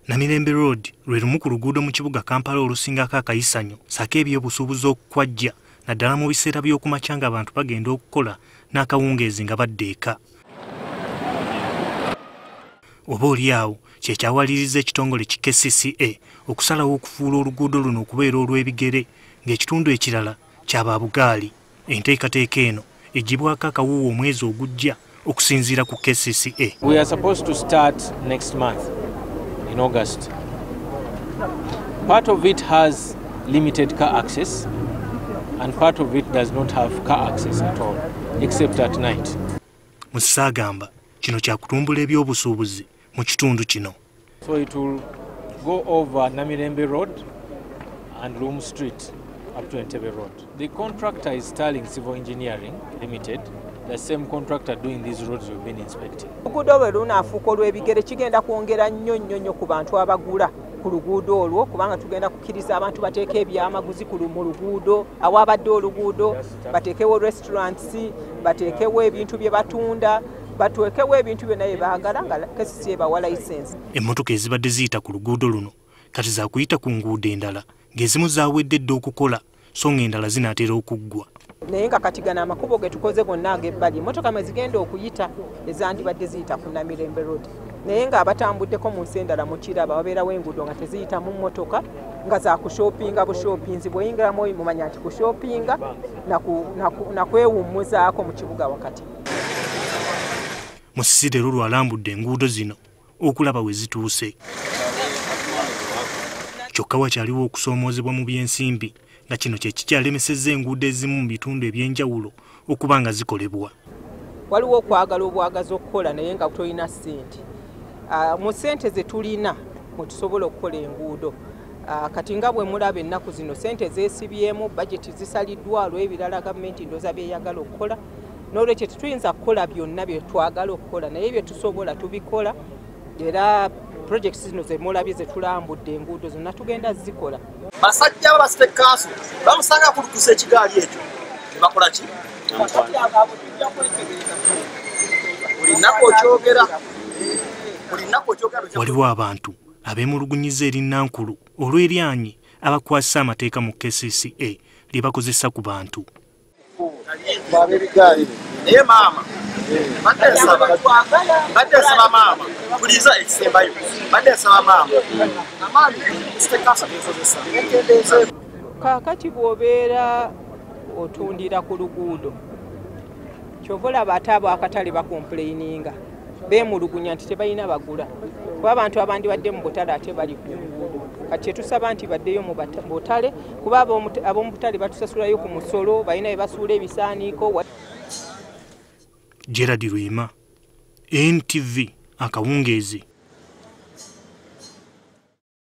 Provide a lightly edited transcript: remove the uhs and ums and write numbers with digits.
Namirembe Road lwe lumu ku luguudo mu kibuga Kampala olusingako akayisanyo saka ebyobusuubuzi okukwajja naddala mu biseera by'okumakya nga abantu bagenda okukola n'akawungeezi nga badda eka. Oba oliawo kye kyawaliriza ekitongole ki KCCA okusalawo okufuula oluguudo luno okubeera olw'ebigere ng'ekitundu ekirala kyaba bugaali. Entekateeka eno egibwaako akawuuwo omwezi ogujja okusinziira ku KCCA. We are supposed to start next month in August. Part of it has limited car access and part of it does not have car access at all except at night. Musisi agamba kino kyakutumbula ebyobusuubuzi mu kitundu kino. So it will go over Namirembe Road and Loom Street up to Entebbe Road. The contractor is Stirling Civil Engineering Limited, the same contractor doing these roads we've been inspecting. Oluguudo bwe lunaafuuka olw'ebigere kigenda kwongera nnyo ku bantu abagula ku luguudo olwo kubanga tugenda kukkiriza abantu bateeke ebyamaguzi mu luguudo, awaabadde oluguudo bateekewo restaurants, bateekewo ebintu bye batunda, batuwekewo ebintu byonna bye baagala nga KCCA bawa license. Emmotoka ezibadde ziyita ku luguudo luno kati za kuyita ku nguudo endala ng'ezimu zaawedde dda okukola so ng'endala zinaatera okuggwa. Naye nga kati gano amakubo ge tukoze gonna ag'ebbali emmotoka mwe zigenda okuyita ezandibadde ziyita ku Namirembe Road. Naye ng'abatambuddeko mu nsi endala mukiraba wabeerawo enguudo nga teziyita mu mmotoka nga za kushopinga bushopinzi bw'oyingiramu mumanya nti kushopinga na kwewummuzaako mu kibuga wakati. Musisi leero lwalambudde enguudo zino okulaba we zituuse. Kyokka wakyaliwo okusoomoozebwa mu by'ensimbi nga kino kye kikyalemesezza enguudo ezimu mu bitundu eby'enjawulo okuba nga zikolebwa. Waliwo okwagala obwagazi okukola naye nga tolina ssente. Mu ssente ze tulina mwe tusobola okukola enguudo. Kati nga bwe mulaba ennaku zino ssente zeesibyemu, bajeti zisaliddwa olw'ebirala gavumenti ndooza byeyagala okukola. N'olwekyo tetuyinza kukola byonna bye twagala okukola naye bye tusobola tubikola era projects zino ze mulabye ze tulambudde enguudo zonna tugenda zikola. Basajja abasite kanso bamusanga kulukusa ekigaali ekyo ne bakola ki? Waliwo abantu abeemulugunyiza eri Nankulu olw'eryanyi abakwasisa amateeka mu KCCA lye bakozesa ku bantu. Naye maama badde nsaba maama puliza ekisembayo badde nsaba maama amaani sitekasa bikozesa. Kaakati bw'obeera otundira ku luguudo kyova olaba ate abo akatale bakomplayininga beemulugunya nti tebalina bagula kuba abantu abandibadde mu butale ate bali ku luguudo. Kati kyetusaba nti baddeyo mu butale kuba ab'omu butale batusasulayo ku musolo balina bye basuula ebisaaniiko. Gerard Lwima, NTV, akawungeezi.